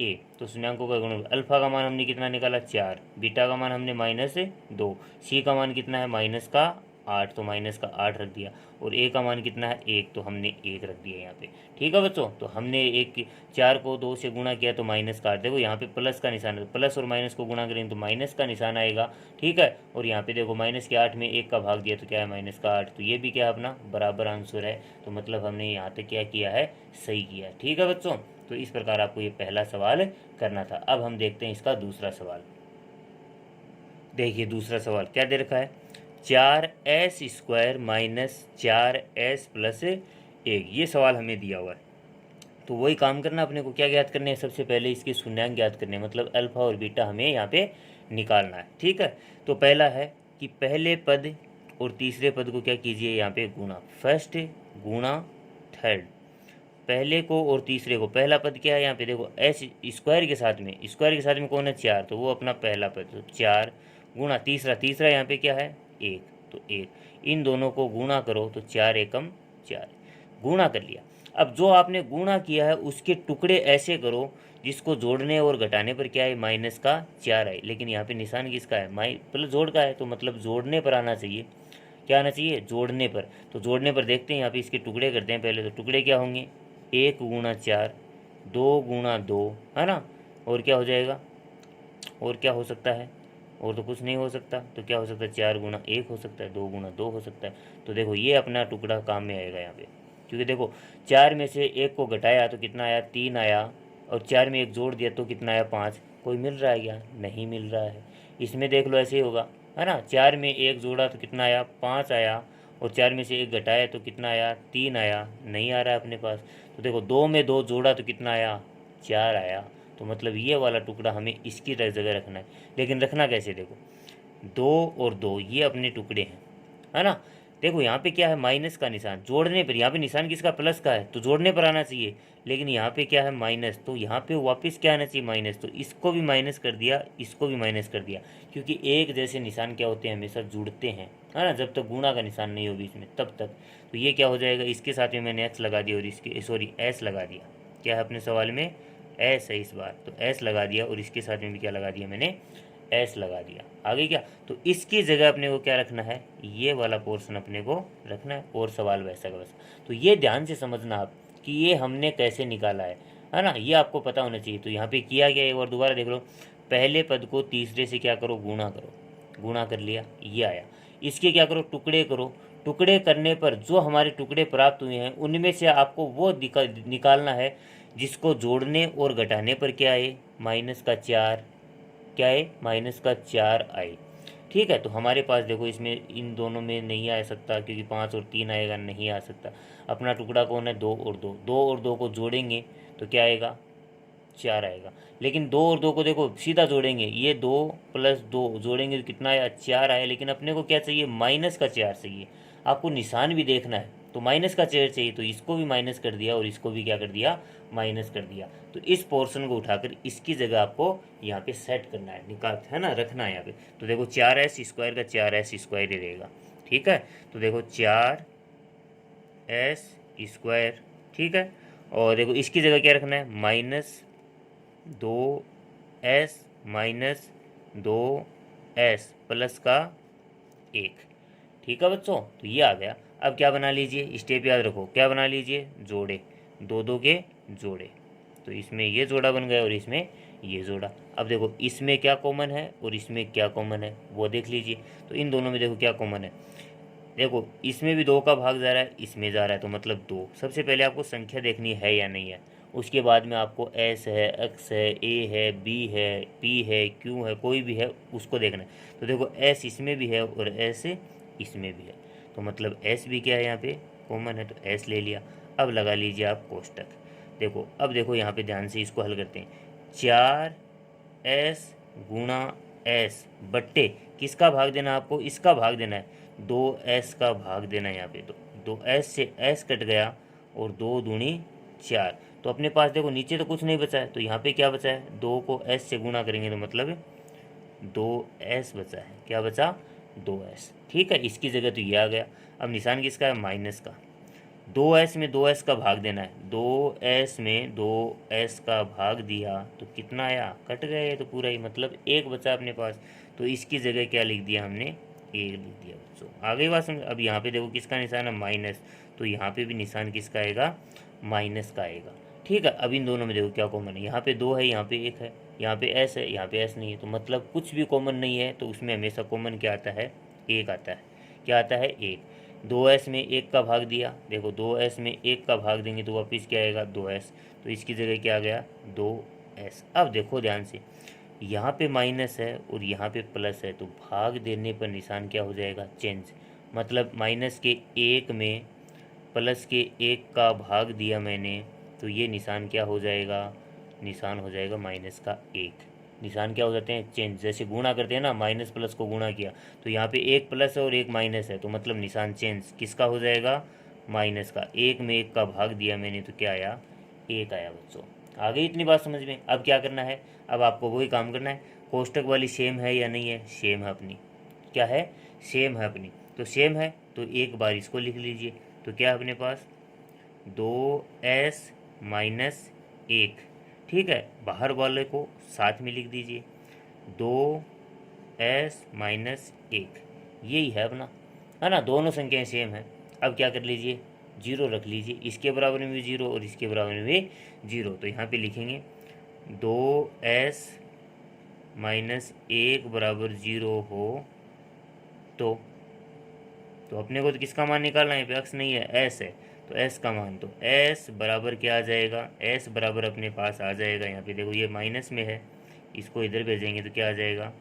ए। तो शून्यांकों का गुणनफल, अल्फा का मान हमने कितना निकाला 4, बीटा का मान हमने -2, सी का मान कितना है माइनस का 8 तो माइनस का 8 रख दिया, और ए का मान कितना है 1 तो हमने 1 रख दिया यहाँ पे। ठीक है बच्चों, तो हमने 4 को 2 से गुणा किया तो माइनस का 8, देखो यहाँ पे प्लस का निशान है, प्लस और माइनस को गुणा करेंगे तो माइनस का निशान आएगा। ठीक है, और यहाँ पे देखो माइनस के 8 में 1 का भाग दिया तो क्या है माइनस का 8, तो ये भी क्या है अपना बराबर आंसर है। तो मतलब हमने यहाँ तक क्या किया है सही किया है। ठीक है बच्चों, तो इस प्रकार आपको ये पहला सवाल करना था। अब हम देखते हैं इसका दूसरा सवाल। देखिए दूसरा सवाल क्या दे रखा है, 4s² माइनस 4s प्लस 1, ये सवाल हमें दिया हुआ है। तो वही काम करना अपने को, क्या ज्ञात करने हैं, सबसे पहले इसके शून्यांक ज्ञात करने हैं, मतलब अल्फा और बीटा हमें यहाँ पे निकालना है। ठीक है, तो पहला है कि पहले पद और तीसरे पद को क्या कीजिए यहाँ पे गुणा, फर्स्ट गुणा थर्ड, पहले को और तीसरे को। पहला पद क्या है यहाँ पे देखो एस स्क्वायर के साथ में, स्क्वायर के साथ में कौन है 4, तो वो अपना पहला पद, तो 4 गुणा तीसरा यहाँ पे क्या है 1, तो 1, इन दोनों को गुणा करो तो 4 एकम 4, गुणा कर लिया। अब जो आपने गुणा किया है उसके टुकड़े ऐसे करो जिसको जोड़ने और घटाने पर क्या है माइनस का 4 है, लेकिन यहाँ पे निशान किसका है प्लस जोड़ का है, तो मतलब जोड़ने पर आना चाहिए, क्या आना चाहिए जोड़ने पर। तो जोड़ने पर देखते हैं यहाँ पे इसके टुकड़े करते हैं पहले। तो टुकड़े क्या होंगे 1 गुणा 4, 2 गुणा 2, है ना, और क्या हो जाएगा, और क्या हो सकता है, और तो कुछ नहीं हो सकता, तो क्या हो सकता है 4 गुणा 1 हो सकता है, 2 गुणा 2 हो सकता है। तो देखो ये अपना टुकड़ा काम में आएगा यहाँ पे, क्योंकि देखो 4 में से 1 को घटाया तो कितना आया 3 आया, और 4 में 1 जोड़ दिया तो कितना आया 5। कोई मिल रहा है क्या, नहीं मिल रहा है। इसमें देख लो ऐसे ही होगा, है ना, 4 में 1 जोड़ा तो कितना आया 5 आया, और 4 में से 1 घटाया तो कितना आया 3 आया, नहीं आ रहा है अपने पास। तो देखो 2 में 2 जोड़ा तो कितना आया 4 आया, तो मतलब ये वाला टुकड़ा हमें इसकी जगह रखना है। लेकिन रखना कैसे, देखो 2 और 2 ये अपने टुकड़े हैं, है ना। देखो यहाँ पे क्या है माइनस का निशान, जोड़ने पर, यहाँ पे निशान किसका प्लस का है तो जोड़ने पर आना चाहिए, लेकिन यहाँ पे क्या है माइनस, तो यहाँ पे वापस क्या आना चाहिए माइनस, तो इसको भी माइनस कर दिया, इसको भी माइनस कर दिया, क्योंकि एक जैसे निशान क्या होते हैं हमेशा जुड़ते हैं, है ना, जब तक गुणा का निशान नहीं हो बीच में तब तक। तो ये क्या हो जाएगा, इसके साथ में मैंने एक्स लगा दिया और इसके एस लगा दिया, क्या है अपने सवाल में एस है इस बार, तो एस लगा दिया, और इसके साथ में भी क्या लगा दिया मैंने एस लगा दिया। आगे क्या, तो इसकी जगह अपने को क्या रखना है, ये वाला पोर्शन अपने को रखना है, और सवाल वैसा का वैसा। तो ये ध्यान से समझना आप कि ये हमने कैसे निकाला है ना, ये आपको पता होना चाहिए। तो यहाँ पे किया गया, एक बार दोबारा देख लो, पहले पद को तीसरे से क्या करो गुणा करो, गुणा कर लिया, ये आया। इसके क्या करो, टुकड़े करो। टुकड़े करने पर जो हमारे टुकड़े प्राप्त हुए हैं उनमें से आपको वो निकालना है जिसको जोड़ने और घटाने पर क्या आए, -4, क्या है, -4 आए। ठीक है, तो हमारे पास देखो इसमें इन दोनों में नहीं आ सकता क्योंकि 5 और 3 आएगा, नहीं आ सकता। अपना टुकड़ा कौन है, 2 और 2, 2 और 2 को जोड़ेंगे तो क्या आएगा, 4 आएगा। लेकिन 2 और 2 को देखो सीधा जोड़ेंगे, ये 2 + 2 जोड़ेंगे तो कितना आया, 4 आया। लेकिन अपने को क्या चाहिए, -4 चाहिए। आपको निशान भी देखना है, तो -4 चाहिए, तो इसको भी माइनस कर दिया और इसको भी क्या कर दिया, माइनस कर दिया। तो इस पोर्शन को उठाकर इसकी जगह आपको यहाँ पे सेट करना है, निकाल है ना, रखना है यहाँ पे। तो देखो 4s² का 4s² ही रहेगा। ठीक है, तो देखो 4s², ठीक है। और देखो इसकी जगह क्या रखना है, -2s -2s प्लस का 1। ठीक है बच्चों, तो ये आ गया। अब क्या बना लीजिए, स्टेप याद रखो, क्या बना लीजिए, जोड़े, 2 के जोड़े। तो इसमें ये जोड़ा बन गया और इसमें ये जोड़ा। अब देखो इसमें क्या कॉमन है और इसमें क्या कॉमन है वो देख लीजिए। तो इन दोनों में देखो क्या कॉमन है, देखो इसमें भी 2 का भाग जा रहा है, इसमें जा रहा है, तो मतलब 2। सबसे पहले आपको संख्या देखनी है या नहीं है, उसके बाद में आपको s है, x है, a है, b है, p है, q है, कोई भी है उसको देखना है। तो देखो s इसमें भी है और s इसमें भी है, तो मतलब s भी क्या है यहाँ पे कॉमन है, तो s ले लिया। अब लगा लीजिए आप कोष्टक। देखो अब देखो यहाँ पे ध्यान से इसको हल करते हैं। 4s गुणा s बट्टे किसका भाग देना है आपको, इसका भाग देना है, 2s का भाग देना है यहाँ पे। तो 2s से s कट गया और 2 दूनी 4। तो अपने पास देखो नीचे तो कुछ नहीं बचा है, तो यहाँ पे क्या बचा है, 2 को s से गुणा करेंगे तो मतलब 2s बचा है, क्या बचा, 2s। ठीक है, इसकी जगह तो ये आ गया। अब निशान किसका है, माइनस का। 2s में 2s का भाग देना है, 2s में 2s का भाग दिया तो कितना आया, कट गया ये तो पूरा ही, मतलब 1 बचा अपने पास। तो इसकी जगह क्या लिख दिया हमने, 1 लिख दिया बच्चों। आ गई बात समझ। अब यहाँ पे देखो किसका निशान है, माइनस, तो यहाँ पे भी निशान किसका आएगा, माइनस का आएगा। ठीक है, अब इन दोनों में देखो क्या कॉमन है, यहाँ पे 2 है, यहाँ पे 1 है, यहाँ पे s है, यहाँ पे s नहीं है, तो मतलब कुछ भी कॉमन नहीं है, तो उसमें हमेशा कॉमन क्या आता है, 1 आता है। क्या आता है, 1। 2s में 1 का भाग दिया, देखो 2s में 1 का भाग देंगे तो वापस क्या आएगा, 2s, तो इसकी जगह क्या आ गया, 2s। अब देखो ध्यान से, यहाँ पे माइनस है और यहाँ पे प्लस है, तो भाग देने पर निशान क्या हो जाएगा, चेंज। मतलब माइनस के 1 में प्लस के 1 का भाग दिया मैंने, तो ये निशान क्या हो जाएगा, निशान हो जाएगा -1। निशान क्या हो जाते हैं, चेंज। जैसे गुणा करते हैं ना, माइनस प्लस को गुणा किया, तो यहाँ पे 1 प्लस है और 1 माइनस है, तो मतलब निशान चेंज किसका हो जाएगा, माइनस का। 1 में 1 का भाग दिया मैंने तो क्या आया, 1 आया बच्चों। आ गई इतनी बात समझ में। अब क्या करना है, अब आपको वही काम करना है। कोष्टक वाली सेम है या नहीं है, सेम है अपनी, क्या है, सेम है अपनी। तो सेम है तो एक बार इसको लिख लीजिए, तो क्या है अपने पास, 2s -1। ठीक है, बाहर वाले को साथ में लिख दीजिए, 2s -1, यही है अपना, है ना, दोनों संख्याएं सेम है। अब क्या कर लीजिए, 0 रख लीजिए, इसके बराबर में भी 0 और इसके बराबर में भी 0। तो यहाँ पे लिखेंगे 2s -1 बराबर 0 हो तो अपने को तो किसका मान निकालना है, x नहीं है, s है, तो s का मान, तो s बराबर क्या आ जाएगा, s बराबर अपने पास आ जाएगा, यहाँ पे देखो ये माइनस में है, इसको इधर भेजेंगे तो क्या आ जाएगा,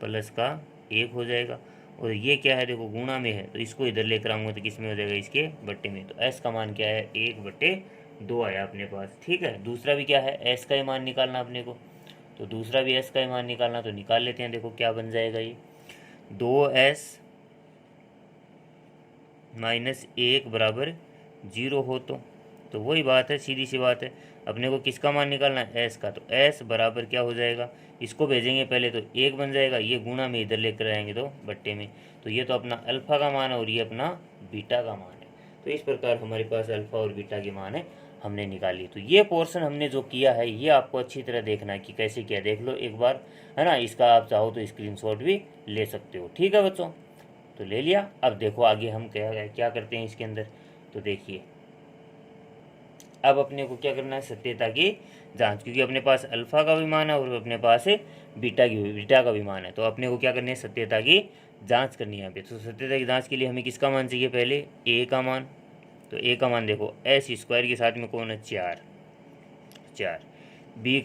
प्लस का 1 हो जाएगा। और ये क्या है, देखो गुणा में है, तो इसको इधर लेकर आऊँगा तो किस में हो जाएगा, इसके बट्टे में। तो s का मान क्या है, 1/2 आया अपने पास। ठीक है, दूसरा भी क्या है, s का ही मान निकालना अपने को, तो दूसरा भी s का ही मान निकालना, तो निकाल लेते हैं। देखो क्या बन जाएगा, ये 2s -1 बराबर 0 हो तो वही बात है, सीधी सी बात है। अपने को किसका मान निकालना है, s का, तो s बराबर क्या हो जाएगा, इसको भेजेंगे पहले तो 1 बन जाएगा, ये गुणा में इधर लेकर आएंगे तो बट्टे में, तो ये तो अपना अल्फ़ा का मान है और ये अपना बीटा का मान है। तो इस प्रकार हमारे पास अल्फ़ा और बीटा के मान है, हमने निकाली। तो ये पोर्शन हमने जो किया है ये आपको अच्छी तरह देखना है कि कैसे किया, देख लो एक बार, है ना। इसका आप चाहो तो स्क्रीनशॉट भी ले सकते हो। ठीक है बच्चों, तो ले लिया। अब देखो आगे हम क्या क्या करते हैं इसके अंदर, तो देखिए अब अपने को क्या करना है, सत्यता की जांच, क्योंकि अपने पास अल्फा का भी मान है और अपने पास बीटा का भी मान है, तो अपने को क्या करनी है, सत्यता की जांच करनी है यहाँ पे। तो सत्यता की जांच के लिए हमें किसका मान चाहिए, पहले ए का मान। तो ए का मान देखो एस स्क्वायर के साथ में कौन है, 4। बी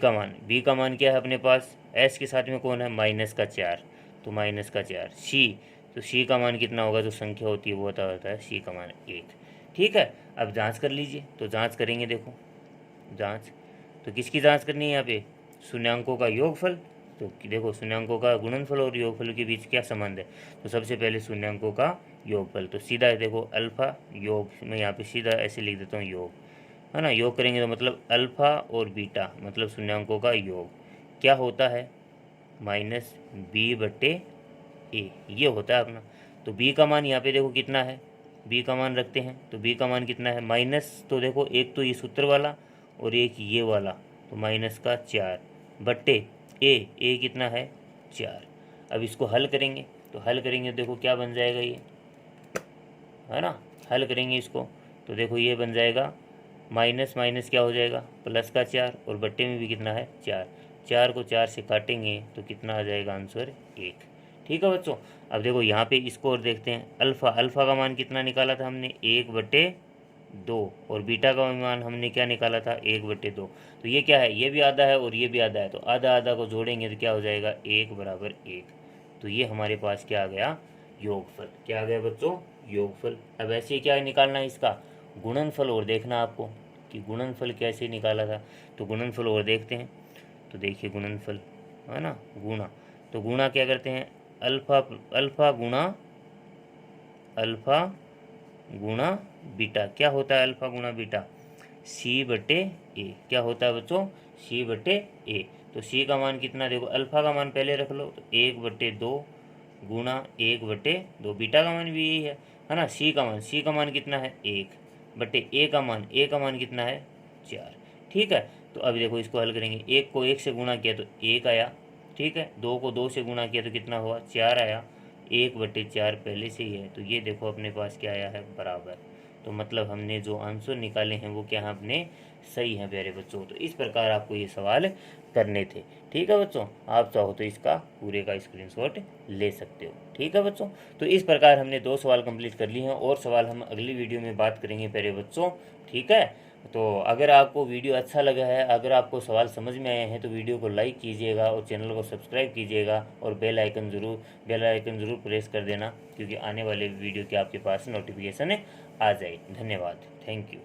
का मान क्या है अपने पास, एस के साथ में कौन है, -4, तो -4। सी, तो सी का मान कितना होगा, जो संख्या होती है वो होता है सी का मान 1। ठीक है, अब जांच कर लीजिए। तो जांच करेंगे, देखो जांच, तो किसकी जांच करनी है यहाँ पे, शून्यांकों का योगफल। तो देखो शून्यांकों का गुणनफल और योगफल के बीच क्या संबंध है, तो सबसे पहले शून्यांकों का योगफल। तो सीधा है देखो अल्फा योग, मैं यहाँ पे सीधा ऐसे लिख देता हूँ योग, है ना। योग करेंगे तो मतलब अल्फा और बीटा मतलब शून्यांकों का योग क्या होता है, -b/a, ये होता है अपना। तो b का मान यहाँ पे देखो कितना है, b का मान रखते हैं। तो b का मान कितना है, माइनस, तो देखो एक तो ये सूत्र वाला और एक ये वाला, तो -4/a कितना है, 4। अब इसको हल करेंगे, तो हल करेंगे देखो क्या बन जाएगा ये, है ना। हल करेंगे इसको तो देखो ये बन जाएगा माइनस माइनस क्या हो जाएगा, +4, और बट्टे में भी कितना है, 4। 4 को 4 से काटेंगे तो कितना आ जाएगा आंसर, 1। ठीक है बच्चों। अब देखो यहाँ पे इसको और देखते हैं, अल्फ़ा का मान कितना निकाला था हमने, 1/2, और बीटा का मान हमने क्या निकाला था, 1/2। तो ये क्या है, ये भी आधा है और ये भी आधा है, तो आधा आधा को जोड़ेंगे तो क्या हो जाएगा, 1 = 1। तो ये हमारे पास क्या आ गया, योगफल। क्या आ गया बच्चों, योगफल। अब ऐसे क्या निकालना है इसका, गुणनफल, और देखना आपको कि गुणनफल कैसे निकाला था। तो गुणनफल और देखते हैं। तो देखिए गुणनफल, है ना, गुणा, तो गुणा क्या करते हैं, अल्फ़ा गुणा बीटा। क्या होता है अल्फ़ा गुणा बीटा, c/a। क्या होता है बच्चों, c/a। तो c का मान कितना, देखो अल्फ़ा का मान पहले रख लो, तो 1/2 गुणा 1/2, बीटा का मान भी यही है ना। c का मान कितना है, 1/a का मान कितना है, 4। ठीक है, तो अब देखो इसको हल करेंगे, 1 को 1 से गुणा किया तो 1 आया, ठीक है। 2 को 2 से गुणा किया तो कितना हुआ, 4 आया। 1/4 पहले से ही है, तो ये देखो अपने पास क्या आया है, बराबर। तो मतलब हमने जो आंसर निकाले हैं वो क्या हैं अपने, सही हैं प्यारे बच्चों। तो इस प्रकार आपको ये सवाल करने थे। ठीक है बच्चों, आप चाहो तो इसका पूरे का स्क्रीनशॉट ले सकते हो। ठीक है बच्चों, तो इस प्रकार हमने 2 सवाल कंप्लीट कर लिए हैं, और सवाल हम अगली वीडियो में बात करेंगे प्यारे बच्चों। ठीक है, तो अगर आपको वीडियो अच्छा लगा है, अगर आपको सवाल समझ में आए हैं, तो वीडियो को लाइक कीजिएगा और चैनल को सब्सक्राइब कीजिएगा, और बेल आइकन ज़रूर प्रेस कर देना, क्योंकि आने वाले वीडियो के आपके पास नोटिफिकेशन आ जाए। धन्यवाद, थैंक यू।